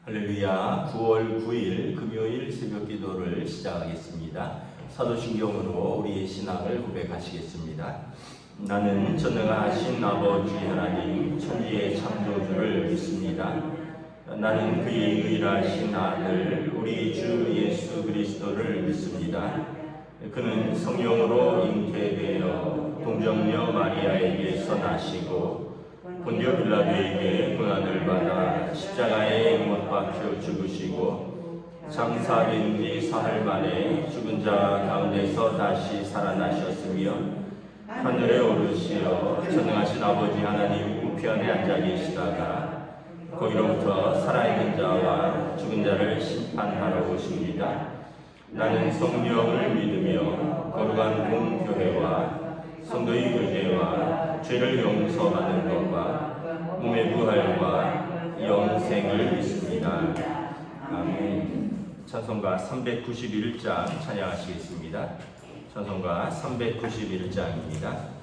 할렐루야. 9월 9일 금요일 새벽 기도를 시작하겠습니다. 사도신경으로 우리의 신앙을 고백하시겠습니다. 나는 전능하신 아버지 하나님 천지의 창조주를 믿습니다. 나는 그의 유일하신 아들 우리 주 예수 그리스도를 믿습니다. 그는 성령으로 잉태되어 동정녀 마리아에게서 나시고 본디오 빌라도에게 고난을 받아 십자가에 못 박혀 죽으시고 장사된 지 사흘 만에 죽은 자 가운데서 다시 살아나셨으며 하늘에 오르시어 전능하신 아버지 하나님 우편에 앉아 계시다가 거기로부터 살아있는 자와 죽은 자를 심판하러 오십니다. 나는 성령을 믿으며 거룩한 공교회와 성도의 교제와 죄를 용서받는 것과 몸의 부활과 영생을 믿습니다. 아멘. 찬송가 391장 찬양하시겠습니다. 찬송가 391장입니다.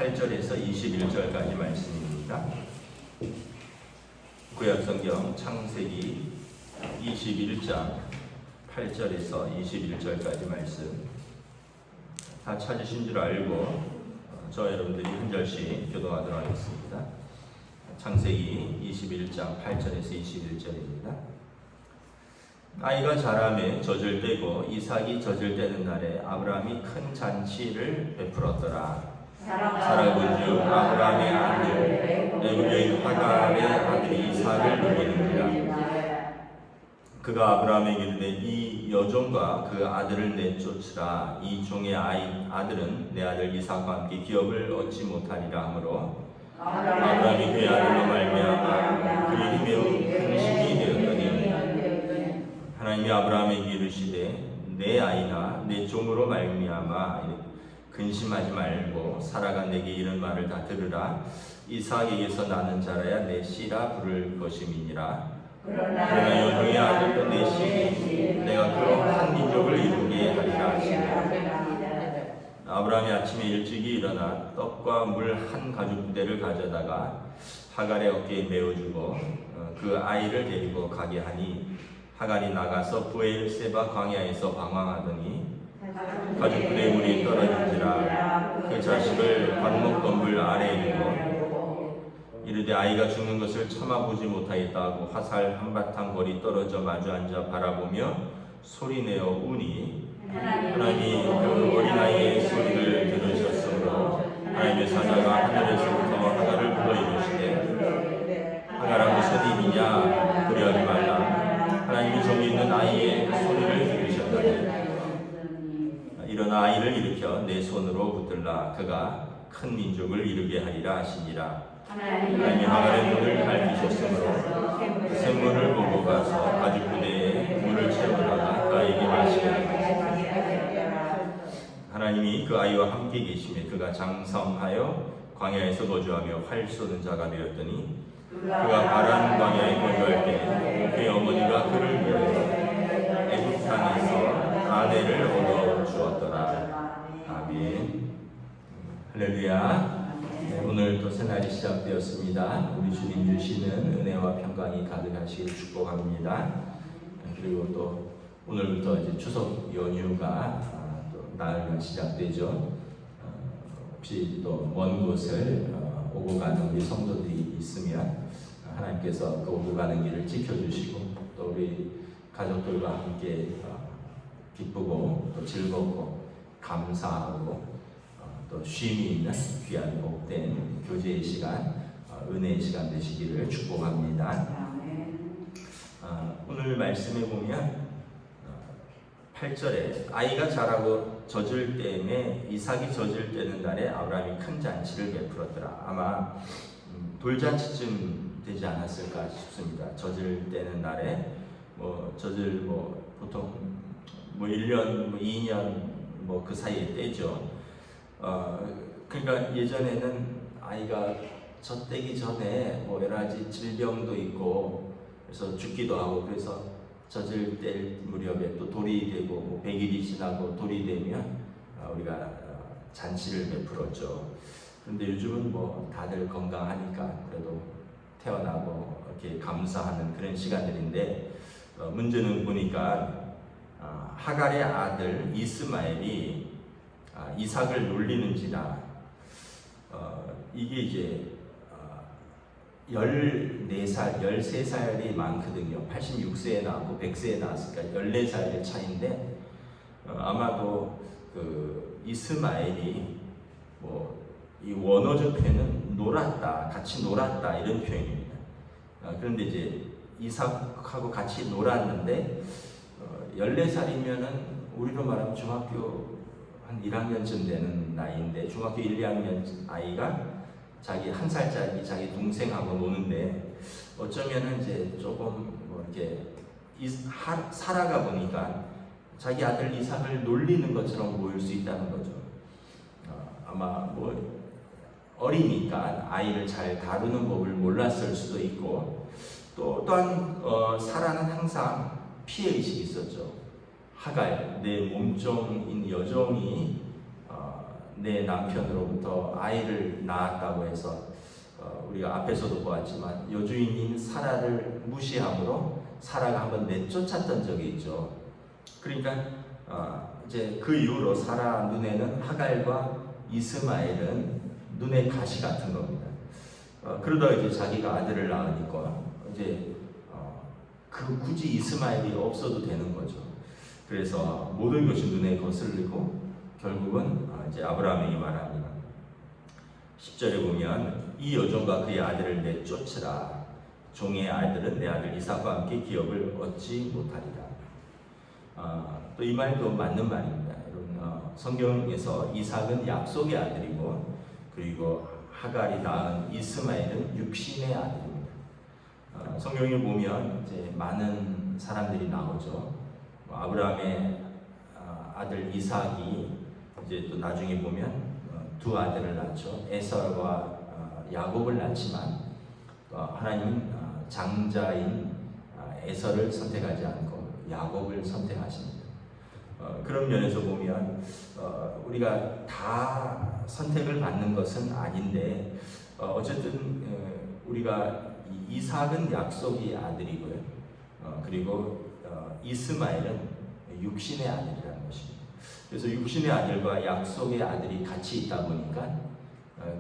8절에서 21절까지 말씀입니다. 구약성경 창세기 21장 8절에서 21절까지 말씀 다 찾으신 줄 알고 저 여러분들이 한 절씩 교도하도록 하겠습니다. 창세기 21장 8절에서 21절입니다. 아이가 자라매 젖을 떼고 이삭이 젖을 떼는 날에 아브라함이 큰 잔치를 베풀었더라. 사라 본즉 아브라함의 아들 애굽 여인 하갈의 아들 이삭을 누리는지라. 그가 아브라함에게 이르되 이 여종과 그 아들을 내쫓으라. 이 종의 아들은 내 아들 이삭과 함께 기업을 얻지 못하리라 하므로 아브라함이 그의 아들로 말미암아 그의 매우 큰 식이 되었더니 하나님이 아브라함에게 이르시되 내 아이나 내 종으로 말미암아 근심하지 말고 사라가 내게 이런 말을 다 들으라. 이삭에게서 나는 자라야 내 씨라 부를 것임이니라. 그러나 여종의 아들도 내 씨니 내가 그로 한 민족을 이루게 하리라 하시니라. 아브라함이 아침에 일찍이 일어나 떡과 물 한 가죽 부대를 가져다가 하갈의 어깨에 메어주고 그 아이를 데리고 가게 하니 하갈이 나가서 부엘세바 광야에서 방황하더니 가죽 부대에 물이 떨어진지라. 그 자식을 반목덤불 아래에 두고 이르되 아이가 죽는 것을 참아보지 못하겠다 하고 화살 한바탕 거리 떨어져 마주 앉아 바라보며 소리내어 우니 하나님이 그 어린아이의 소리를 들으셨으므로 하나님의 사자가 하늘에서부터 하갈을 불러 이르시되 하갈아 무슨 일이냐 두려워하지 말라. 하나님이 저기 있는 아이의 소리를 들으셨다니 일어나 아이를 일으켜 내 손으로 붙들라. 그가 큰 민족을 이루게 하리라 하시니라. 하나님이 하갈의 눈을 밝히셨으므로 샘물을 보고 가서 가죽 부대에 물을 채우다가 그 아이에게 마시게. 하나님이 그 아이와 함께 계시며 그가 장성하여 광야에서 거주하며 활 쏘는 자가 되었더니 그가 바란 광야에 거주할 때 그의 어머니가 그를 위하여 애굽 땅에서 아내를 얻어 주었더라. 아멘. 할렐루야. 오늘 또 새날이 시작되었습니다. 우리 주님 주시는 은혜와 평강이 가득하시길 축복합니다. 그리고 또 오늘부터 이제 추석 연휴가 또 나흘간 시작되죠. 혹시 또 먼 곳을 오고 가는 우리 성도들이 있으면 하나님께서 그 오고 가는 길을 지켜주시고 또 우리 가족들과 함께 기쁘고 또 즐겁고 감사하고 또 쉼이 있는 귀한 복된 교제의 시간, 은혜의 시간 되시기를 축복합니다. 오늘 말씀에 보면 8절에 아이가 자라고 젖을 때에 이삭이 젖을 때는 날에 아브라함이 큰 잔치를 베풀었더라. 아마 돌잔치쯤 되지 않았을까 싶습니다. 젖을 때는 날에 젖을 보통 1년 2년 그 사이에 떼죠. 그러니까 예전에는 아이가 젖대기 전에 여러 가지 질병도 있고 그래서 죽기도 하고 그래서 젖을 뗄 무렵에 또 돌이 되고 100일이 지나고 돌이 되면 우리가 잔치를 베풀었죠. 그런데 요즘은 다들 건강하니까 그래도 태어나고 이렇게 감사하는 그런 시간들인데 문제는 보니까 하갈의 아들 이스마엘이 이삭을 놀리는지라 이게 이제 14살, 13살이 많거든요. 86세에 나왔고 100세에 나왔으니까 14살 차이인데 아마도 그 이스마엘이 이 원어적 표현은 놀았다, 같이 놀았다 이런 표현입니다. 그런데 이제 이삭하고 같이 놀았는데 14살이면은 우리로 말하면 중학교 한 1학년쯤 되는 나이인데 중학교 1, 2학년 아이가 자기 1살짜리 자기 동생하고 노는데 어쩌면은 이제 조금 이렇게 살아가 보니까 자기 아들 이삭을 놀리는 것처럼 보일 수 있다는 거죠. 아마 어리니까 아이를 잘 다루는 법을 몰랐을 수도 있고 또한 사라는 항상 피해의식이 있었죠. 하갈, 내 몸종인 여종이 내 남편으로부터 아이를 낳았다고 해서 우리가 앞에서도 보았지만 여주인인 사라를 무시함으로 사라가 한번 내쫓았던 적이 있죠. 그러니까 이제 그 이후로 사라 눈에는 하갈과 이스마엘은 눈의 가시 같은 겁니다. 그러다가 이제 자기가 아들을 낳으니까 이제 굳이 이스마엘이 없어도 되는 거죠. 그래서 모든 것이 눈에 거슬리고 결국은 이제 아브라함에게 말합니다. 10절에 보면 이 여종과 그의 아들을 내쫓으라. 종의 아들은 내 아들 이삭과 함께 기업을 얻지 못하리라. 또 이 말도 맞는 말입니다. 여러분, 성경에서 이삭은 약속의 아들이고 그리고 하갈이 낳은 이스마엘은 육신의 아들입니다. 성경에 보면 이제 많은 사람들이 나오죠. 아브라함의 아들 이삭이 이제 또 나중에 보면 두 아들을 낳죠. 에서와 야곱을 낳지만 하나님은 장자인 에서를 선택하지 않고 야곱을 선택하십니다. 그런 면에서 보면 우리가 다 선택을 받는 것은 아닌데 어쨌든 우리가 이삭은 약속의 아들이고요. 그리고 이스마엘은 육신의 아들이라는 것입니다. 그래서 육신의 아들과 약속의 아들이 같이 있다 보니까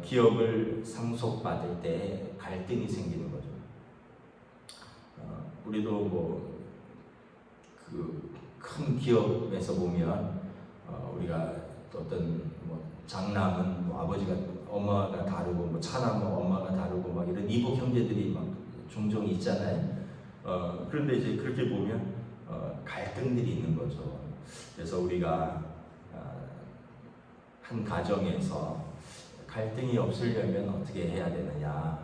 기업을 상속받을 때 갈등이 생기는 거죠. 우리도 뭐 그 큰 기업에서 보면 우리가 어떤 뭐 장남은 뭐 아버지가 엄마가 다르고 뭐 차남은 엄마가 다르고 막 이런 이복 형제들이 막 종종 있잖아요. 그런데 이제 그렇게 보면 갈등들이 있는 거죠. 그래서 우리가 한 가정에서 갈등이 없으려면 어떻게 해야 되느냐?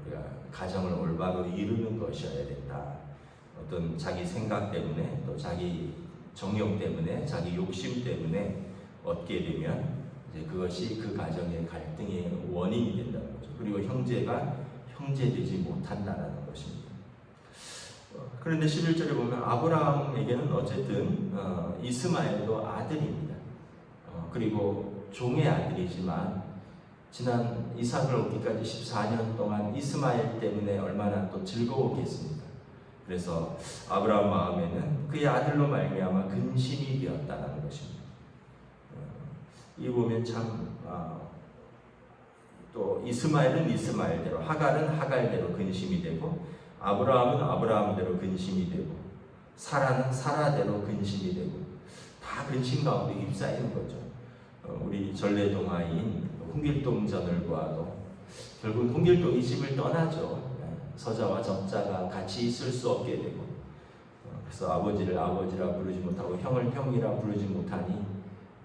우리가 가정을 올바로 이루는 것이어야 된다. 어떤 자기 생각 때문에 또 자기 정욕 때문에 자기 욕심 때문에 얻게 되면 이제 그것이 그 가정의 갈등의 원인이 된다는 거죠. 그리고 형제가 형제되지 못한다는 것입니다. 그런데 11절에 보면 아브라함에게는 어쨌든 이스마엘도 아들입니다. 그리고 종의 아들이지만 지난 이삭을 얻기까지 14년 동안 이스마엘 때문에 얼마나 또 즐거웠겠습니까? 그래서 아브라함 마음에는 그의 아들로 말미암아 근심이 되었다는 것입니다. 이 보면 참 또 이스마엘은 이스마엘대로, 하갈은 하갈대로 근심이 되고, 아브라함은 아브라함대로 근심이 되고, 사라는 사라대로 근심이 되고, 다 근심 가운데 휩싸이는 거죠. 우리 전래동화인 홍길동 전을과도 결국 홍길동이 집을 떠나죠. 서자와 적자가 같이 있을 수 없게 되고, 그래서 아버지를 아버지라 부르지 못하고 형을 형이라 부르지 못하니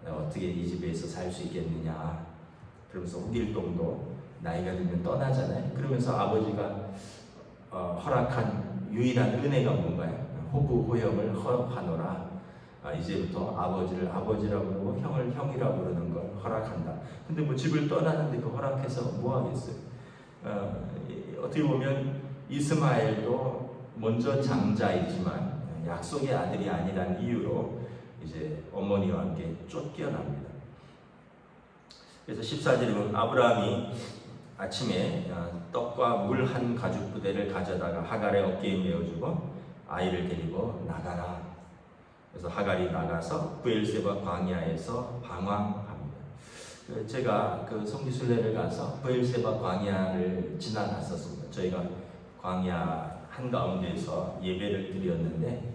어떻게 이 집에서 살 수 있겠느냐. 그러면서 홍길동도 나이가 들면 떠나잖아요. 그러면서 아버지가 허락한 유일한 은혜가 뭔가요? 호구 호형을 허락하노라. 이제부터 아버지를 아버지라 부르고 형을 형이라 부르는 걸 허락한다. 근데 뭐 집을 떠나는데 그 허락해서 뭐 하겠어요? 어떻게 보면 이스마엘도 먼저 장자이지만 약속의 아들이 아니라는 이유로 이제 어머니와 함께 쫓겨납니다. 그래서 14절에 보면 아브라함이 아침에 떡과 물 한 가죽 부대를 가져다가 하갈의 어깨에 메어주고 아이를 데리고 나가라. 그래서 하갈이 나가서 브엘세바 광야에서 방황합니다. 제가 그 성지순례를 가서 브엘세바 광야를 지나갔었습니다. 저희가 광야 한가운데에서 예배를 드렸는데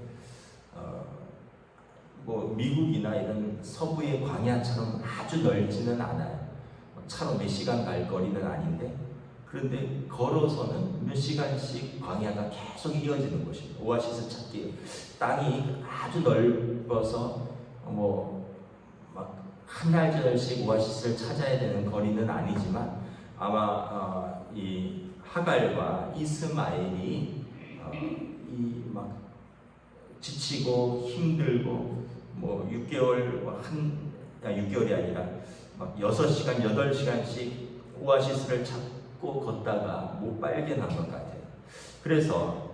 뭐 미국이나 이런 서부의 광야처럼 아주 넓지는 않아요. 차로 몇 시간 갈 거리는 아닌데, 그런데 걸어서는 몇 시간씩 광야가 계속 이어지는 것입니다. 오아시스 찾기, 땅이 아주 넓어서 뭐 막 한 달 절씩 오아시스를 찾아야 되는 거리는 아니지만 아마 이 하갈과 이스마엘이 이 막 지치고 힘들고 뭐 6개월 6개월이 아니라 막 6시간 8시간씩 오아시스를 찾고 걷다가 못 발견한 것 같아요. 그래서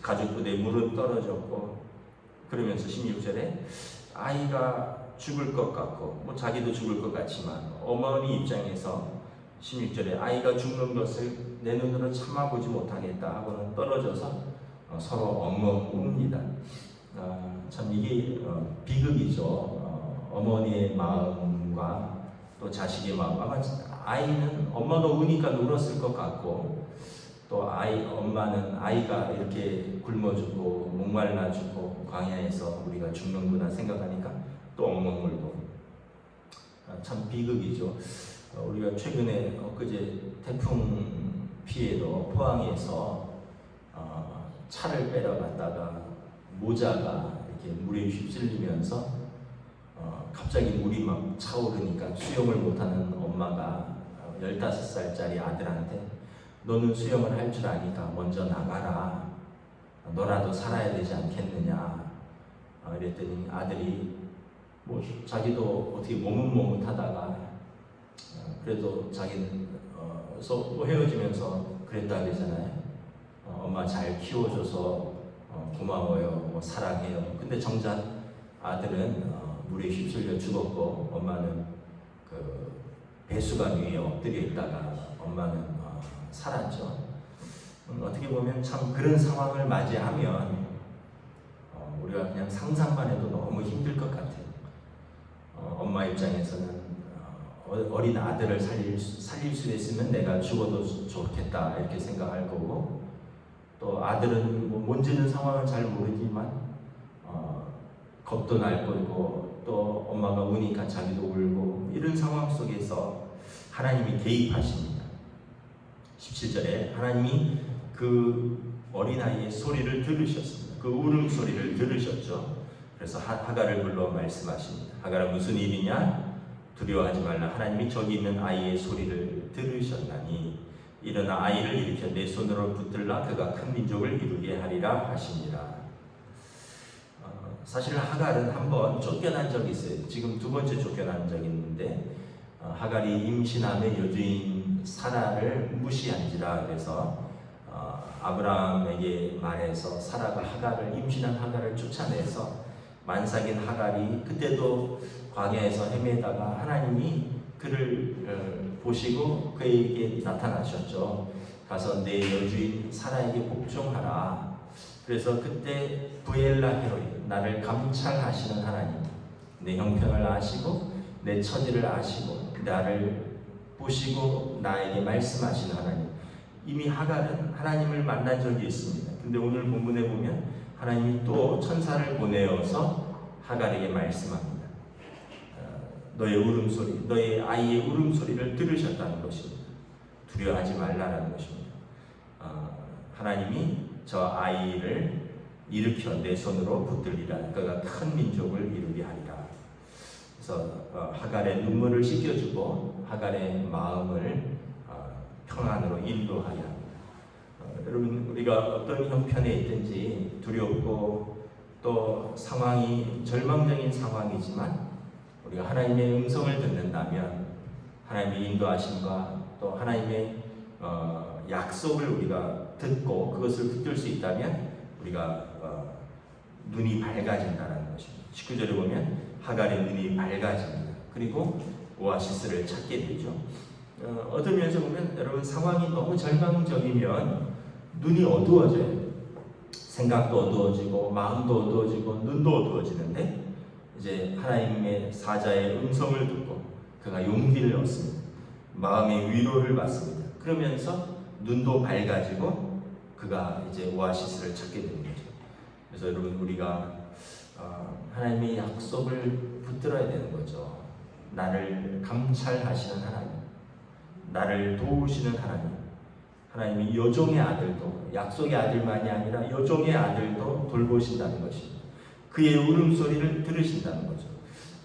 가죽 부대에 물은 떨어졌고, 그러면서 16절에 아이가 죽을 것 같고 뭐 자기도 죽을 것 같지만 어머니 입장에서 16절에 아이가 죽는 것을 내 눈으로 참아보지 못하겠다 하고는 떨어져서 서로 엉엉 웁니다. 참 이게 비극이죠. 어머니의 마음과 또 자식의 마음. 아마 아이는 엄마가 우니까 울었을 것 같고 또 엄마는 아이가 이렇게 굶어 죽고 목말라 죽고 광야에서 우리가 죽는구나 생각하니까 또 엉엉 울고 참 비극이죠. 우리가 최근에 엊그제 태풍 피해로 포항에서 차를 빼러 갔다가 모자가 이렇게 물에 휩쓸리면서 갑자기 물이 막 차오르니까 수영을 못하는 엄마가 15살짜리 아들한테 너는 수영을 할 줄 아니까 먼저 나가라. 너라도 살아야 되지 않겠느냐. 이랬더니 아들이 뭐 자기도 어떻게 머뭇머뭇하다가 그래도 자기는 뭐 헤어지면서 그랬다 그러잖아요. 엄마 잘 키워줘서 고마워요. 뭐 사랑해요. 근데 정작 아들은 물에 휩쓸려 죽었고 엄마는 그 배수관 위에 엎드려 있다가 엄마는 살았죠. 어떻게 보면 참 그런 상황을 맞이하면 우리가 그냥 상상만 해도 너무 힘들 것 같아요. 엄마 입장에서는 어린 아들을 살릴 수 있으면 내가 죽어도 좋겠다 이렇게 생각할 거고 또 아들은 뭐 뭔지는 상황은 잘 모르지만 겁도 날 거고 또 엄마가 우니까 자기도 울고 이런 상황 속에서 하나님이 개입하십니다. 17절에 하나님이 그 어린아이의 소리를 들으셨습니다. 그 울음소리를 들으셨죠. 그래서 하갈을 불러 말씀하십니다. 하갈아 무슨 일이냐? 두려워하지 말라. 하나님이 저기 있는 아이의 소리를 들으셨나니 일어나 아이를 일으켜 내 손으로 붙들라. 그가 큰 민족을 이루게 하리라 하십니다. 사실 하갈은 한번 쫓겨난 적이 있어요. 지금 두 번째 쫓겨난 적이 있는데 하갈이 임신함에 여주인 사라를 무시한지라. 그래서 아브라함에게 말해서 사라가 임신한 하갈을 쫓아내서 만삭인 하갈이 그때도 광야에서 헤매다가 하나님이 그를 보시고 그에게 나타나셨죠. 가서 내 여주인 사라에게 복종하라. 그래서 그때 부엘라 헤로이, 나를 감찰하시는 하나님, 내 형편을 아시고 내 처지를 아시고 나를 보시고 나에게 말씀하시는 하나님. 이미 하갈은 하나님을 만난 적이 있습니다. 근데 오늘 본문에 보면 하나님이 또 천사를 보내어서 하갈에게 말씀합니다. 너의 울음소리, 너의 아이의 울음소리를 들으셨다는 것입니다. 두려워하지 말라라는 것입니다. 하나님이 저 아이를 일으켜 내 손으로 붙들리라. 그가 큰 민족을 이루게 하리라. 그래서 하갈의 눈물을 씻겨주고 하갈의 마음을 평안으로 인도하여 합니다. 여러분 우리가 어떤 형편에 있든지 두렵고 또 상황이 절망적인 상황이지만 우리가 하나님의 음성을 듣는다면 하나님의 인도하심과 또 하나님의 약속을 우리가 듣고 그것을 붙들 수 있다면 우리가 눈이 밝아진다는 것입니다. 19절에 보면 하갈의 눈이 밝아집니다. 그리고 오아시스를 찾게 되죠. 어떤 면에서 보면 여러분 상황이 너무 절망적이면 눈이 어두워져요. 생각도 어두워지고 마음도 어두워지고 눈도 어두워지는데 이제 하나님의 사자의 음성을 듣고 그가 용기를 얻습니다. 마음의 위로를 받습니다. 그러면서 눈도 밝아지고 그가 이제 오아시스를 찾게 되는 거죠. 그래서 여러분 우리가 하나님의 약속을 붙들어야 되는 거죠. 나를 감찰하시는 하나님, 나를 도우시는 하나님, 하나님이 여종의 아들도 약속의 아들만이 아니라 여종의 아들도 돌보신다는 것입니다. 그의 울음소리를 들으신다는 거죠.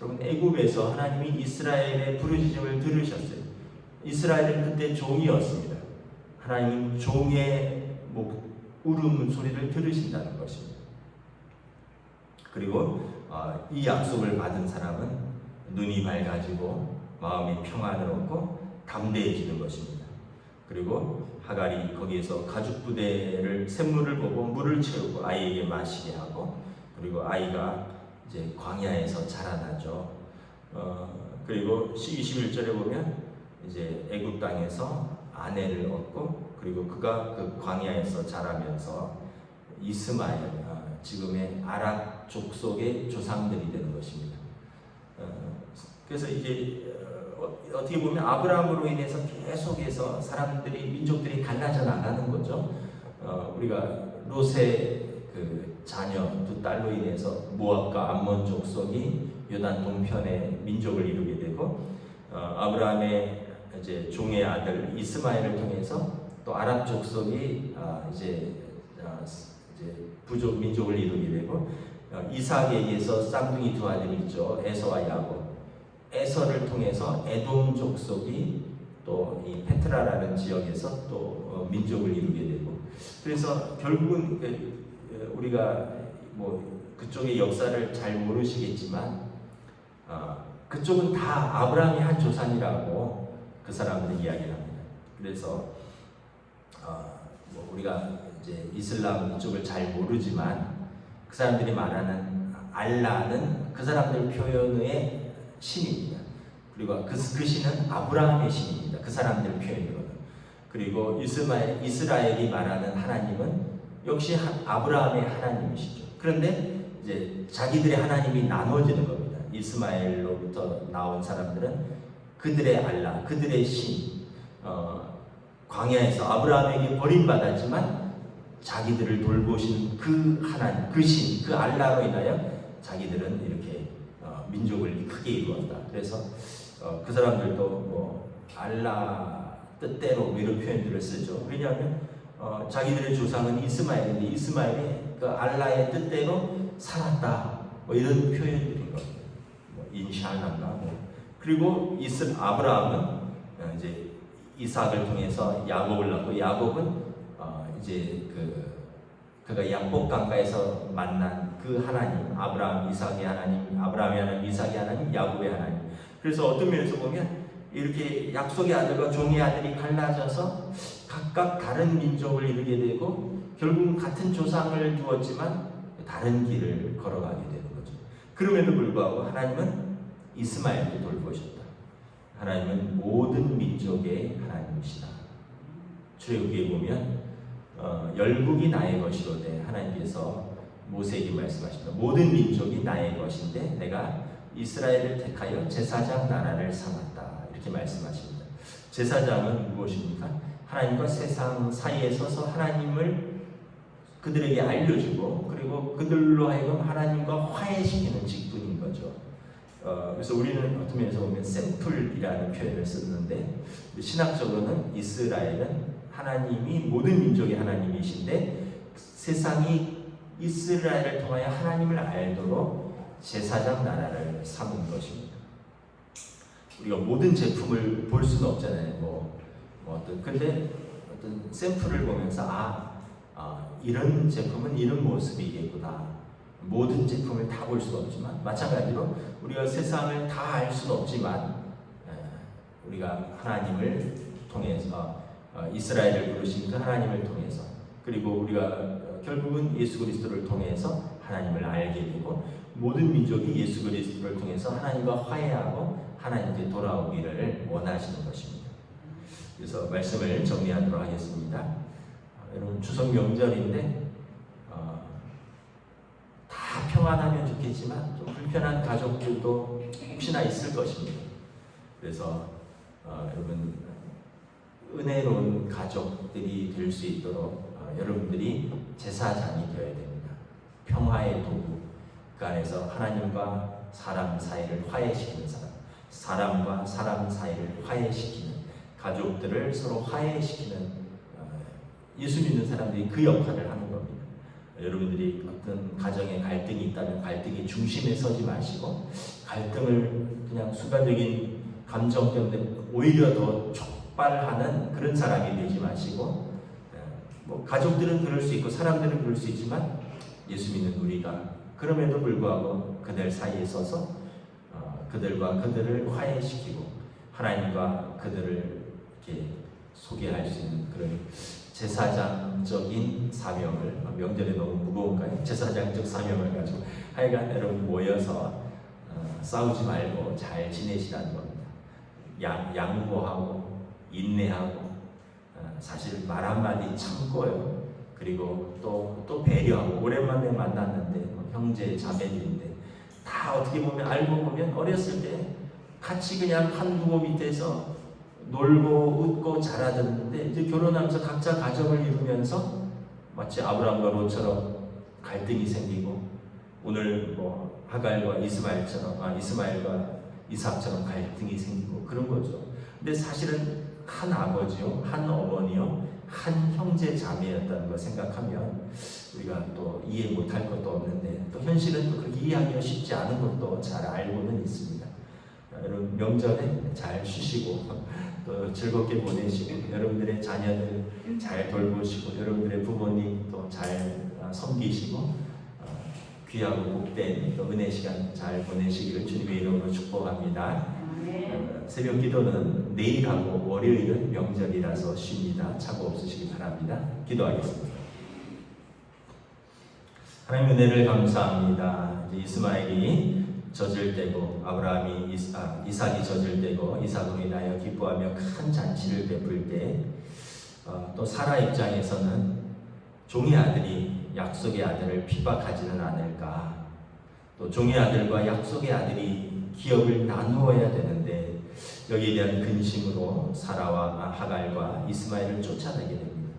여러분 애굽에서 하나님이 이스라엘의 부르짖음을 들으셨어요. 이스라엘은 그때 종이었습니다. 하나님은 종의 울음소리를 들으신다는 것입니다. 그리고 이 약속을 받은 사람은 눈이 밝아지고 마음이 평안을 얻고 담대해지는 것입니다. 그리고 하갈이 거기에서 가죽 부대를 샘물을 보고 물을 채우고 아이에게 마시게 하고 그리고 아이가 이제 광야에서 자라나죠. 그리고 21절에 보면 이제 애굽 땅에서 아내를 얻고 그리고 그가 그 광야에서 자라면서 이스마엘, 지금의 아랍 족속의 조상들이 되는 것입니다. 그래서 이게 어떻게 보면 아브라함으로 인해서 계속해서 사람들이 민족들이 갈라져 나가는 거죠. 우리가 롯의 그 자녀 두 딸로 인해서 모압과 암몬 족속이 요단 동편에 민족을 이루게 되고 아브라함의 이제 종의 아들 이스마엘을 통해서 또 아랍 족속이 이제 부족 민족을 이루게 되고 이삭에게서 쌍둥이 두 아들이 있죠. 에서와 야곱. 에서를 통해서 에돔 족속이 또 이 페트라라는 지역에서 또 민족을 이루게 되고 그래서 결국은 우리가 뭐 그쪽의 역사를 잘 모르시겠지만 그쪽은 다 아브라함이 한 조상이라고 그 사람들이 이야기를 합니다. 그래서 뭐 우리가 이제 이슬람 이쪽을 잘 모르지만 그 사람들이 말하는 알라는 그 사람들 표현의 신입니다. 그리고 그 신은 아브라함의 신입니다. 그 사람들 표현으로는. 그리고 이스라엘이 말하는 하나님은 역시 아브라함의 하나님이시죠. 그런데 이제 자기들의 하나님이 나눠지는 겁니다. 이스마엘로부터 나온 사람들은 그들의 알라, 그들의 신, 광야에서 아브라함에게 버림받았지만 자기들을 돌보시는 그 하나님, 그 신, 그 알라로 인하여 자기들은 이렇게 민족을 크게 이루었다. 그래서 그 사람들도 뭐 알라 뜻대로 이런 표현들을 쓰죠. 왜냐하면 자기들의 조상은 이스마엘인데 이스마엘이 그 알라의 뜻대로 살았다. 뭐 이런 표현들인 겁니다. 뭐 인샬라인가 뭐. 그리고 아브라함은 이제 이삭을 통해서 야곱을 낳고 야곱은 이제 그가 양복 강가에서 만난 그 하나님, 아브라함, 이삭의 하나님, 아브라함의 하나님, 이삭의 하나님, 야곱의 하나님. 그래서 어떤 면에서 보면 이렇게 약속의 아들과 종의 아들이 갈라져서 각각 다른 민족을 이루게 되고 결국은 같은 조상을 두었지만 다른 길을 걸어가게 되는 거죠. 그럼에도 불구하고 하나님은 이스마엘도 돌보셨다. 하나님은 모든 민족의 하나님이시다. 출애굽기에 보면 열국이 나의 것이로되 하나님께서 모세에게 말씀하십니다. 모든 민족이 나의 것인데 내가 이스라엘을 택하여 제사장 나라를 삼았다. 이렇게 말씀하십니다. 제사장은 무엇입니까? 하나님과 세상 사이에 서서 하나님을 그들에게 알려주고 그리고 그들로 하여금 하나님과 화해시키는 직분인 거죠. 그래서 우리는 어떤 면에서 보면 샘플이라는 표현을 쓰는데 신학적으로는 이스라엘은 하나님이 모든 민족의 하나님이신데 세상이 이스라엘을 통하여 하나님을 알도록 제사장 나라를 삼은 것입니다. 우리가 모든 제품을 볼 수는 없잖아요. 근데 어떤 샘플을 보면서 이런 제품은 이런 모습이겠구나. 모든 제품을 다 볼 수는 없지만 마찬가지로 우리가 세상을 다 알 수는 없지만 우리가 하나님을 통해서 이스라엘을 부르신 그 하나님을 통해서 그리고 우리가 결국은 예수 그리스도를 통해서 하나님을 알게 되고 모든 민족이 예수 그리스도를 통해서 하나님과 화해하고 하나님께 돌아오기를 원하시는 것입니다. 그래서 말씀을 정리하도록 하겠습니다. 여러분 추석 명절인데 다 평안하면 좋겠지만 좀 불편한 가족들도 혹시나 있을 것입니다. 그래서 여러분 은혜로운 가족들이 될 수 있도록 여러분들이 제사장이 되어야 됩니다. 평화의 도구, 그 안에서 하나님과 사람 사이를 화해시키는 사람, 사람과 사람 사이를 화해시키는, 가족들을 서로 화해시키는 예수 믿는 사람들이 그 역할을 하는 겁니다. 여러분들이 어떤 가정에 갈등이 있다면 갈등의 중심에 서지 마시고 갈등을 그냥 순간적인 감정 때문에 오히려 더 촉발하는 그런 사람이 되지 마시고 가족들은 그럴 수 있고 사람들은 그럴 수 있지만 예수 믿는 우리가 그럼에도 불구하고 그들 사이에 서서 그들과 그들을 화해시키고 하나님과 그들을 이렇게 소개할 수 있는 그런 제사장적인 사명을, 명절에 너무 무거운가요? 제사장적 사명을 가지고 하여간 여러분 모여서 싸우지 말고 잘 지내시라는 겁니다. 양보하고 인내하고 사실 말 한마디 참고요. 그리고 또 배려하고 오랜만에 만났는데 형제 자매들인데 다 어떻게 보면 알고 보면 어렸을 때 같이 그냥 한 부모 밑에서 놀고 웃고 자라졌는데 이제 결혼하면서 각자 가정을 이루면서 마치 아브라함과 롯처럼 갈등이 생기고 오늘 하갈과 이스마엘과 이삭처럼 갈등이 생기고 그런 거죠. 근데 사실은 한 아버지요, 한 어머니요, 한 형제 자매였다는 걸 생각하면 우리가 또 이해 못할 것도 없는데 또 현실은 또 그렇게 이해하기가 쉽지 않은 것도 잘 알고는 있습니다. 여러분 명절에 잘 쉬시고 또 즐겁게 보내시고 여러분들의 자녀들 잘 돌보시고 여러분들의 부모님 또 잘 섬기시고 귀하고 복된 은혜 시간 잘 보내시기를 주님의 이름으로 축복합니다. 새벽 기도는 내일하고 월요일은 명절이라서 쉽니다. 착오 없으시기 바랍니다. 기도하겠습니다. 하나님 은혜를 감사합니다. 이제 이스마엘이 젖을 떼고 아브라함이 이삭이 젖을 떼고 이삭으로 인하여 기뻐하며 큰 잔치를 베풀 때 또 사라 입장에서는 종의 아들이 약속의 아들을 핍박하지는 않을까, 또 종의 아들과 약속의 아들이 기업을 나누어야 되는데 여기에 대한 근심으로 사라와 하갈과 이스마엘을 쫓아내게 됩니다.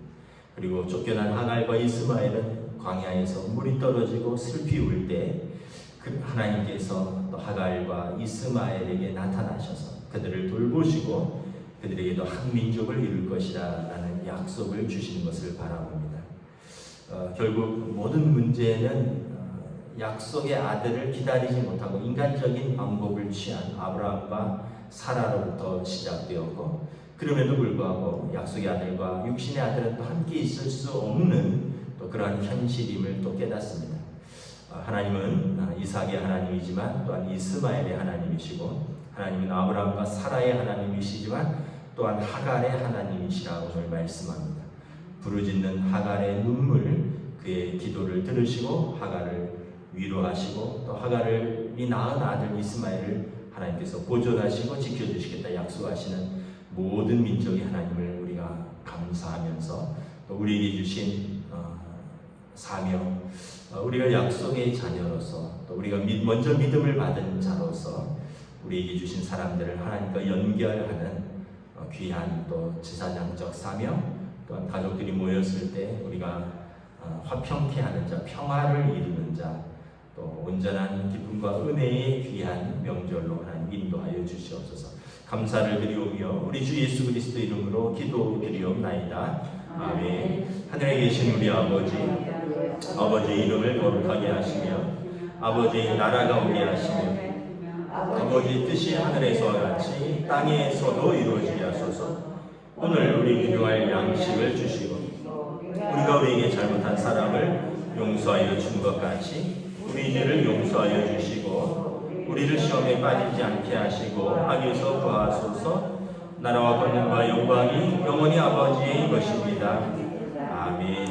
그리고 쫓겨난 하갈과 이스마엘은 광야에서 물이 떨어지고 슬피 울 때 하나님께서 또 하갈과 이스마엘에게 나타나셔서 그들을 돌보시고 그들에게도 한 민족을 이룰 것이라는 약속을 주시는 것을 바라봅니다. 결국 모든 문제는 약속의 아들을 기다리지 못하고 인간적인 방법을 취한 아브라함과 사라로부터 시작되었고 그럼에도 불구하고 약속의 아들과 육신의 아들은 또 함께 있을 수 없는 또 그러한 현실임을 또 깨닫습니다. 하나님은 이삭의 하나님이지만 또한 이스마엘의 하나님이시고 하나님은 아브라함과 사라의 하나님이시지만 또한 하갈의 하나님이시라고 오늘 말씀합니다. 부르짖는 하갈의 눈물 그의 기도를 들으시고 하갈을 위로하시고 또 하갈이 낳은 아들 이스마엘을 하나님께서 보존하시고 지켜주시겠다 약속하시는 모든 민족의 하나님을 우리가 감사하면서 또 우리에게 주신 사명, 우리가 약속의 자녀로서 또 우리가 먼저 믿음을 받은 자로서 우리에게 주신 사람들을 하나님과 연결하는 귀한 또 지사장적 사명, 또한 가족들이 모였을 때 우리가 화평케 하는 자, 평화를 이루는 자, 또 온전한 기쁨과 은혜의 귀한 명절로 하나님 인도하여 주시옵소서. 감사를 드리오며 우리 주 예수 그리스도 이름으로 기도드리옵나이다. 아멘. 하늘에 계신 우리 아버지 이름을 거룩하게 하시며 아버지의 나라가 오게 하시며 아버지의 뜻이 하늘에서와 같이 땅에서도 이루어지게 하소서. 오늘 우리 필요할 양식을 주시고 우리가 우리에게 잘못한 사람을 용서하여 준 것 같이 우리 죄를 용서하여 주시고 우리를 시험에 빠지지 않게 하시고 악에서 구하소서. 나라와 권능과 영광이 영원히 아버지의 것입니다. 아멘.